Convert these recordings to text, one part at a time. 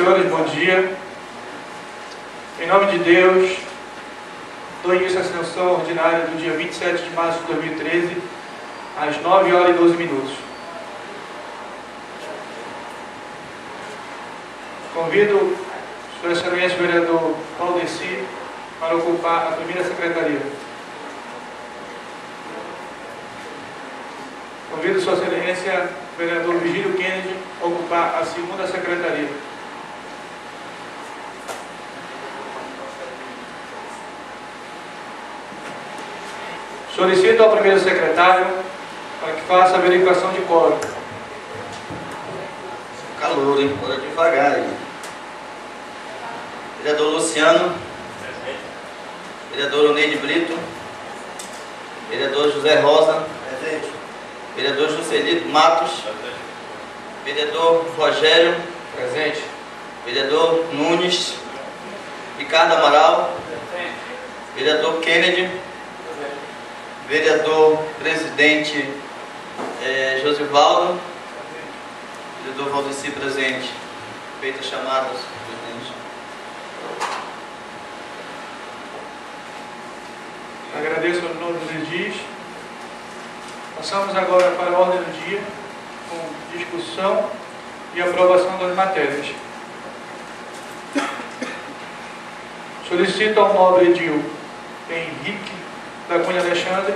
senhores, bom dia. Em nome de Deus, dou início à sessão ordinária do dia 27 de março de 2013, às 9h12. Convido Sua Excelência o vereador Valdeci para ocupar a primeira secretaria. Convido Sua Excelência o vereador Virgílio Kennedy a ocupar a segunda secretaria. Solicito ao primeiro secretário para que faça a averiguação de quórum. Calor, hein? Bora devagar aí. Vereador Luciano. Presente. Vereador Oneide Brito. Vereador José Rosa. Presente. Vereador Juscelito Matos. Presente. Vereador Rogério. Presente. Vereador Nunes. Ricardo Amaral. Presente. Vereador Kennedy. Vereador Presidente Josivaldo. Vereador Valdeci presente. Feitas chamadas, presidente. Agradeço ao nome dos edis. Passamos agora para a ordem do dia, com discussão e aprovação das matérias. Solicito ao nobre edil Henrique da Cunha Alexandre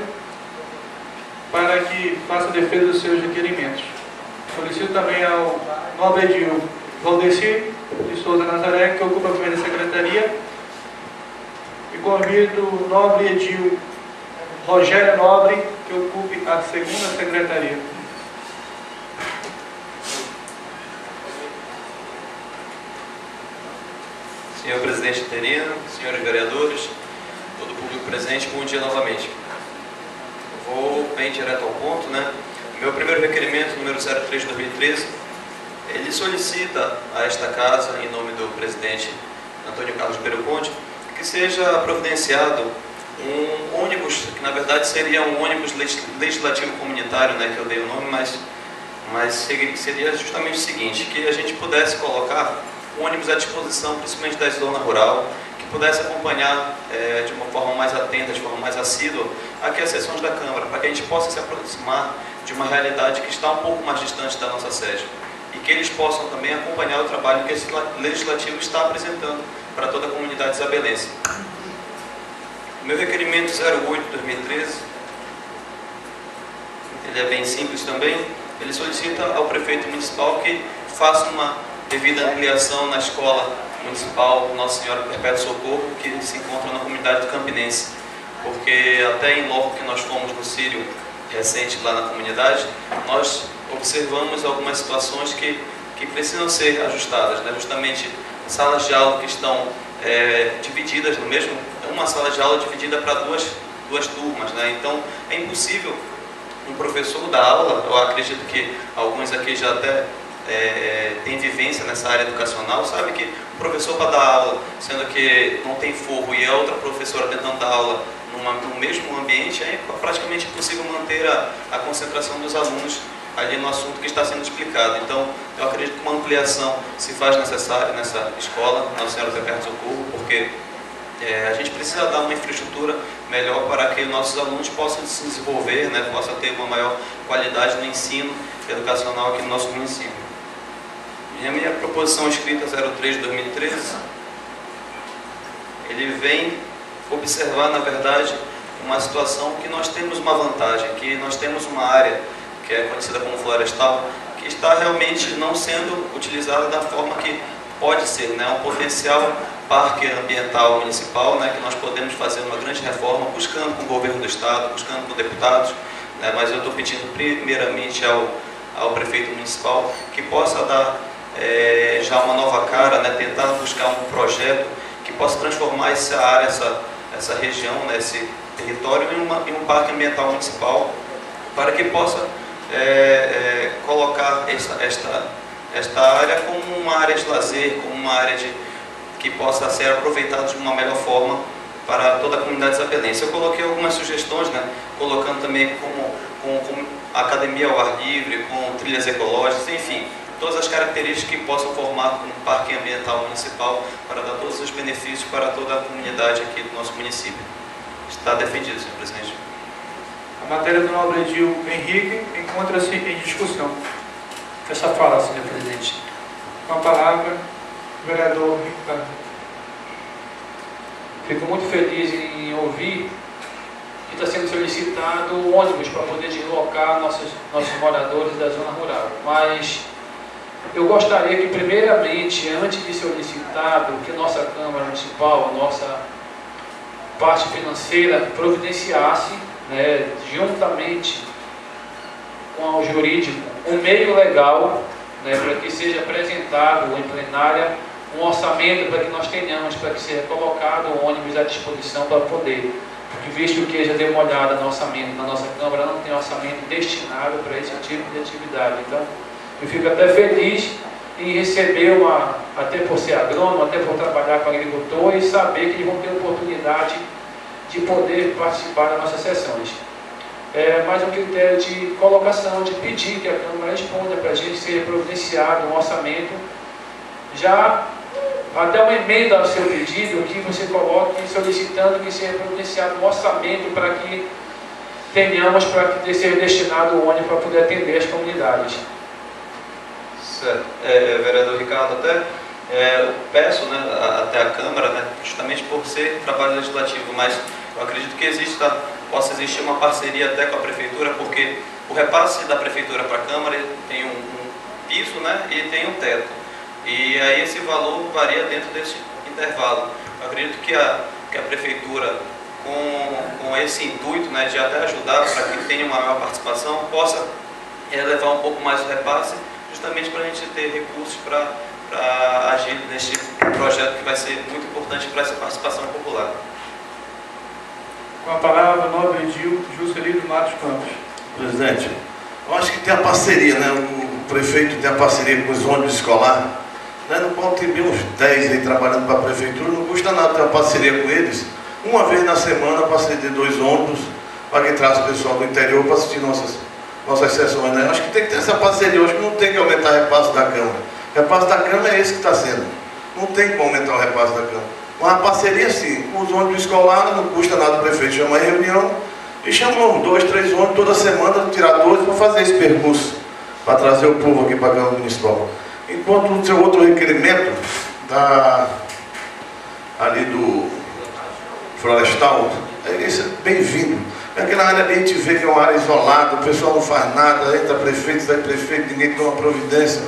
para que faça a defesa dos seus requerimentos. Solicito também ao nobre edil Valdeci de Souza Nazaré, que ocupa a primeira secretaria, e convido o nobre edil Rogério Nobre, que ocupe a segunda secretaria. Senhor presidente interino, senhores vereadores, todo o público presente, bom dia novamente. Eu vou bem direto ao ponto, né? Meu primeiro requerimento, número 03 de 2013, ele solicita a esta casa, em nome do presidente Antônio Carlos Pereira Conde, que seja providenciado um ônibus, que na verdade seria um ônibus legislativo comunitário, né, que eu dei o nome, mas seria justamente o seguinte, que a gente pudesse colocar um ônibus à disposição, principalmente da zona rural, que pudesse acompanhar de uma forma mais atenta, de forma mais assídua, aqui as sessões da Câmara, para que a gente possa se aproximar de uma realidade que está um pouco mais distante da nossa sede, e que eles possam também acompanhar o trabalho que esse legislativo está apresentando para toda a comunidade isabelense. Meu requerimento 08 de 2013, ele é bem simples também. Ele solicita ao prefeito municipal que faça uma devida ampliação na escola municipal Nossa Senhora Perpétua Socorro, que se encontra na comunidade do Campinense, porque até em loco que nós fomos no Sírio recente lá na comunidade, nós observamos algumas situações que precisam ser ajustadas, né? Justamente salas de aula que estão divididas no mesmo, uma sala de aula dividida para duas turmas, né? Então é impossível um professor dar aula. Eu acredito que alguns aqui já até têm vivência nessa área educacional, sabe que o professor para dar aula, sendo que não tem forro, e a outra professora tentando dar aula no mesmo ambiente, é praticamente impossível manter a concentração dos alunos ali no assunto que está sendo explicado. Então, eu acredito que uma ampliação se faz necessária nessa escola, Nossa Senhora Perpétua Socorro, porque a gente precisa dar uma infraestrutura melhor para que nossos alunos possam se desenvolver, né, possam ter uma maior qualidade no ensino educacional aqui no nosso município. E a minha proposição escrita 03 de 2013, ele vem observar, na verdade, uma situação que nós temos uma vantagem, que nós temos uma área que é conhecida como florestal, que está realmente não sendo utilizada da forma que pode ser, né? Um potencial parque ambiental municipal, né? Que nós podemos fazer uma grande reforma, buscando com o governo do estado, buscando com deputados, né? Mas eu estou pedindo primeiramente ao prefeito municipal que possa dar já uma nova cara, né? Tentar buscar um projeto que possa transformar essa área, essa região, né? Esse território em um parque ambiental municipal, para que possa colocar esta área como uma área de lazer, como uma área que possa ser aproveitada de uma melhor forma para toda a comunidade isabelense. Eu coloquei algumas sugestões, né, colocando também como academia ao ar livre, com trilhas ecológicas, enfim, todas as características que possam formar um parque ambiental municipal para dar todos os benefícios para toda a comunidade aqui do nosso município. Está defendido, senhor presidente. A matéria do nobre Edil Henrique encontra-se em discussão. Essa fala, senhor presidente. Com a palavra, o vereador Ricardo. Fico muito feliz em ouvir que está sendo solicitado ônibus para poder deslocar nossos moradores da zona rural. Mas eu gostaria que, primeiramente, antes de solicitado, que nossa Câmara Municipal, a nossa parte financeira, providenciasse, né, juntamente com o jurídico, um meio legal, né, para que seja apresentado em plenária um orçamento para que nós tenhamos, para que seja colocado o ônibus à disposição para poder, porque visto que já deu uma olhada no orçamento na nossa Câmara, não tem orçamento destinado para esse tipo de atividade. Então, eu fico até feliz em receber até por ser agrônomo, até por trabalhar com agricultor e saber que eles vão ter oportunidade de poder participar das nossas sessões. É mais um critério de colocação, de pedir que a Câmara responda para a gente ser providenciado um orçamento, já até uma emenda ao seu pedido, que você coloque solicitando que seja providenciado um orçamento para que tenhamos, para que seja destinado o ônibus para poder atender as comunidades. Certo. Vereador Ricardo, até eu peço, né, até a Câmara, né, justamente por ser trabalho legislativo, mas eu acredito que possa existir uma parceria até com a Prefeitura, porque o repasse da Prefeitura para a Câmara tem um piso, né, e tem um teto. E aí esse valor varia dentro desse intervalo. Eu acredito que a Prefeitura, com esse intuito, né, de até ajudar para que tenha uma maior participação, possa elevar um pouco mais o repasse, justamente para a gente ter recursos para agir neste projeto que vai ser muito importante para essa participação popular. Com a palavra, o nobre Edil Juscelino Matos Campos. Presidente, eu acho que tem a parceria, né? O prefeito tem a parceria com os ônibus escolares, né? Não pode ter bem uns 10 aí trabalhando para a prefeitura, não custa nada ter uma parceria com eles. Uma vez na semana, para ceder 2 ônibus, para que traz o pessoal do interior para assistir nossas sessões, né? Eu acho que tem que ter essa parceria, eu acho que não tem que aumentar o repasse da Câmara. O repasse da Câmara é esse que está sendo. Não tem como aumentar o repasse da Câmara. Uma parceria sim, com os ônibus escolares, não custa nada o prefeito chamar em reunião e chamamos 2, 3 ônibus toda semana, tiradores, para fazer esse percurso, para trazer o povo aqui para a Câmara Municipal. Enquanto o seu outro requerimento ali do florestal, isso é bem-vindo. Aquela área ali a gente vê que é uma área isolada, o pessoal não faz nada, entra prefeito, sai prefeito, ninguém toma providência.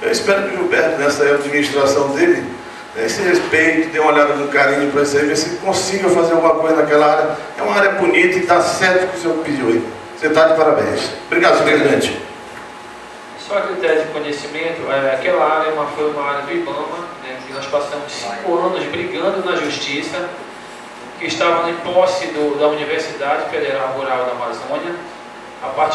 Eu espero que o Gilberto, nessa administração dele, esse respeito, dê uma olhada com carinho para isso aí, ver se consiga fazer alguma coisa naquela área. É uma área bonita e está certo o que o senhor pediu aí. Você está de parabéns. Obrigado, senhor presidente. Só a critério de conhecimento, aquela área foi uma área do IBAMA, né, que nós passamos 5 anos brigando na justiça, que estava em posse da Universidade Federal Rural da Amazônia.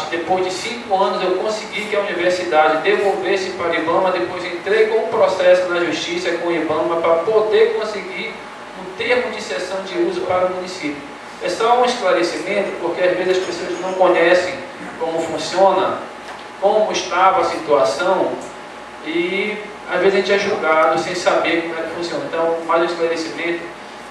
Depois de 5 anos eu consegui que a universidade devolvesse para o IBAMA, depois entrei com um processo na justiça com o IBAMA para poder conseguir um termo de cessão de uso para o município. É só um esclarecimento, porque às vezes as pessoas não conhecem como funciona, como estava a situação, e às vezes a gente é julgado sem saber como é que funciona. Então, mais um esclarecimento,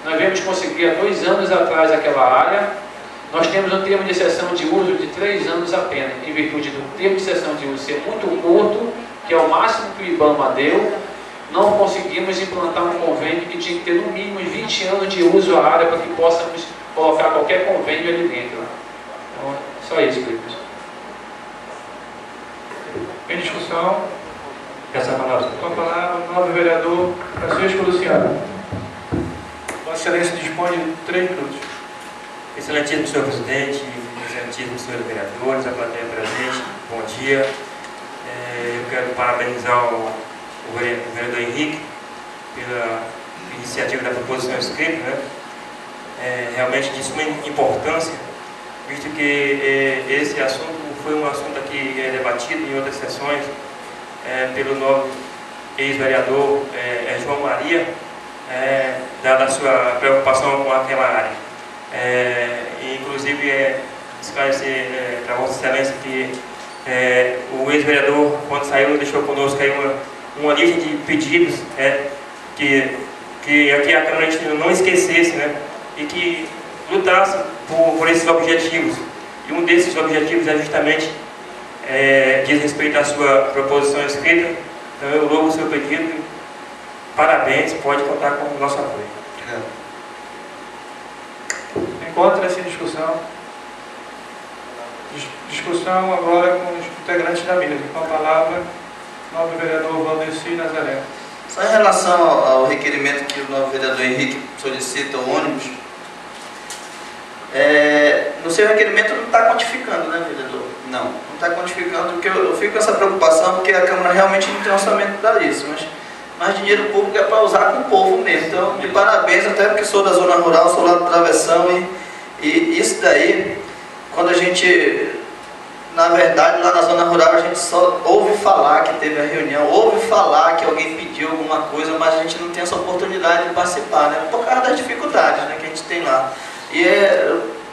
nós viemos conseguir há 2 anos atrás aquela área. Nós temos um termo de cessão de uso de 3 anos apenas, em virtude do termo de cessão de uso ser muito curto, que é o máximo que o IBAMA deu. Não conseguimos implantar um convênio que tinha que ter no mínimo 20 anos de uso à área para que possamos colocar qualquer convênio ali dentro. Então, só isso, Felipe. Em discussão, Essa palavra. com a palavra, o nobre vereador Francisco Luciano. Vossa Excelência dispõe de 3 minutos. Excelentíssimo senhor presidente, excelentíssimo senhores vereadores, a plateia presente, bom dia. Eu quero parabenizar o vereador Henrique pela iniciativa da proposição escrita, né? Realmente de suma importância, visto que esse assunto foi um assunto que é debatido em outras sessões pelo novo ex-vereador João Maria, dada a sua preocupação com aquela área. Inclusive esclarecer para Vossa Excelência que O ex-vereador, quando saiu, deixou conosco aí uma lista de pedidos, que aqui a Câmara a gente não esquecesse, né, e que lutasse por esses objetivos. E um desses objetivos é justamente diz respeito à sua proposição escrita. Então eu louvo o seu pedido. Parabéns, pode contar com o nosso apoio. Encontra-se em discussão. Discussão agora com os integrantes da mesa. Com a palavra, o novo vereador Valdeci Nazaré. Só em relação ao requerimento que o novo vereador Henrique solicita, o ônibus, no seu requerimento não está quantificando, né, vereador? Não está quantificando, porque eu fico com essa preocupação, porque a Câmara realmente não tem orçamento para isso, mas dinheiro público é para usar com o povo mesmo. Então, de parabéns, até porque sou da zona rural, sou lá do Travessão, e isso daí, quando a gente, na verdade, lá na zona rural, a gente só ouve falar que teve a reunião, ouve falar que alguém pediu alguma coisa, mas a gente não tem essa oportunidade de participar, né, por causa das dificuldades, né, que a gente tem lá. E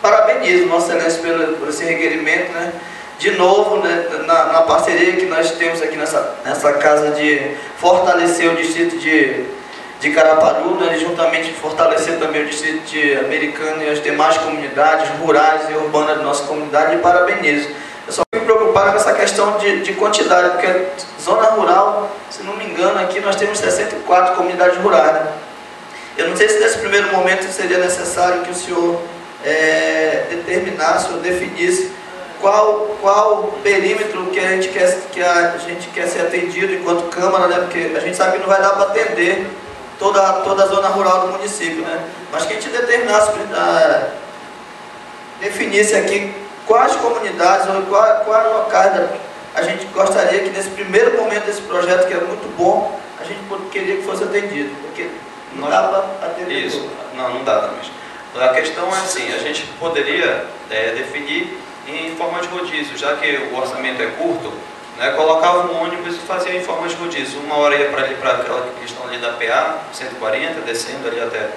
parabenizo Vossa Excelência por esse requerimento, né? De novo, né, na parceria que nós temos aqui nessa casa de fortalecer o distrito de Caraparu, né, juntamente fortalecer também o distrito de Americana e as demais comunidades rurais e urbanas da nossa comunidade, e parabenizo. Eu só fico preocupado com essa questão de quantidade, porque zona rural, se não me engano, aqui nós temos 64 comunidades rurais, né? Eu não sei se nesse primeiro momento seria necessário que o senhor determinasse ou definisse qual perímetro que a gente quer ser atendido enquanto Câmara, né? Porque a gente sabe que não vai dar para atender toda a zona rural do município, né? Mas que a gente determinasse, definisse aqui quais comunidades ou quais locais a gente gostaria que nesse primeiro momento desse projeto, que é muito bom, a gente queria que fosse atendido, porque não dá para atender isso, tudo. não dá também. A questão é assim, a gente poderia definir em forma de rodízio, já que o orçamento é curto, né, colocava um ônibus e fazia em forma de rodízio. Uma hora ia para aquela questão ali da PA, 140, descendo ali até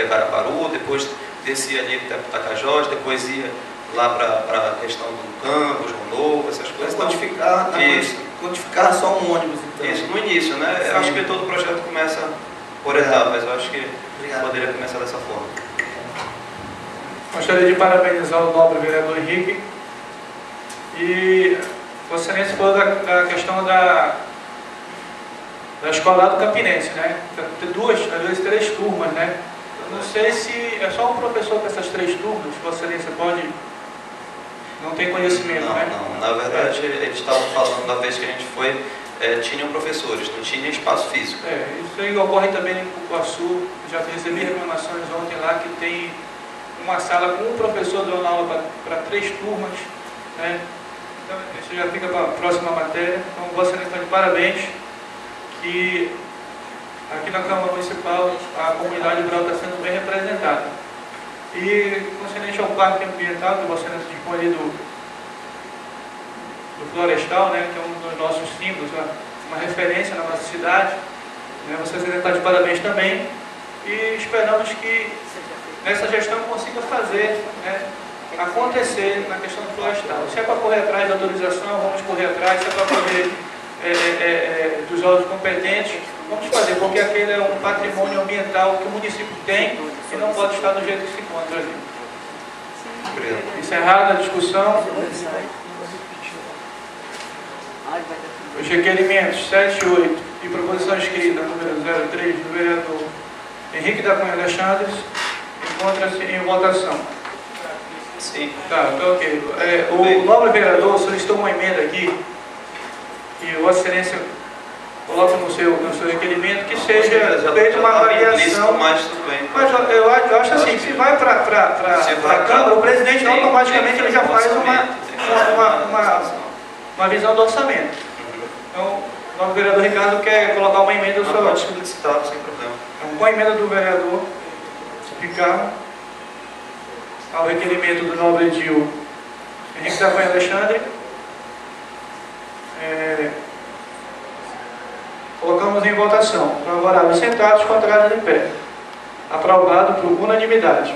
Caraparu, depois descia ali até Tapajós, depois ia lá para a questão do campo, João Novo, essas coisas. Quantificar só um ônibus, então. Isso, no início, né? Sim. Eu acho que todo o projeto começa por etapas, eu acho que poderia começar dessa forma. Gostaria de parabenizar o nobre vereador Henrique. E Vossa Excelência falou da questão da escola do Campinense, né? Tem às vezes 3 turmas, né? Eu não sei se é só um professor com essas 3 turmas, Vossa Excelência não tem conhecimento, né? Não, na verdade eles estavam falando da vez que a gente foi, tinham professores, não tinha espaço físico. Isso aí ocorre também em Cupuaçu. Já recebi reclamações ontem lá que tem uma sala com um professor dando aula para 3 turmas, né? Então, isso já fica para a próxima matéria. Então, Vossa Excelência está de parabéns, que aqui na Câmara Municipal a comunidade rural está sendo bem representada. E, concernente ao Parque Ambiental, que Vossa Excelência dispõe ali do Florestal, né, que é um dos nossos símbolos, uma referência na nossa cidade, né? Vossa Excelência está de parabéns também, e esperamos que nessa gestão consiga fazer, né, acontecer na questão do florestal. Se é para correr atrás da autorização, vamos correr atrás. Se é para correr dos órgãos competentes, vamos fazer, porque aquele é um patrimônio ambiental que o município tem e não pode estar do jeito que se encontra ali. Obrigado. Encerrada a discussão, os requerimentos 7 e 8 e proposição escrita número 03 do vereador Henrique da Cunha Alexandre encontra-se em votação. Sim. Tá ok. O nobre vereador solicitou uma emenda aqui, e Vossa Excelência coloca no seu requerimento que seja feita uma avaliação. Mas tudo bem. Mas eu acho assim, se vai para a Câmara, o presidente automaticamente ele já faz uma visão do orçamento. Então, o nobre vereador Ricardo quer colocar uma emenda do seu. Pode solicitar, sem problema. Com a emenda do vereador Ricardo ao requerimento do nobre edil Henrique da Cunha Alexandre, colocamos em votação. Favoráveis sentados, contrários em pé. Aprovado por unanimidade.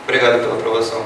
Obrigado pela aprovação.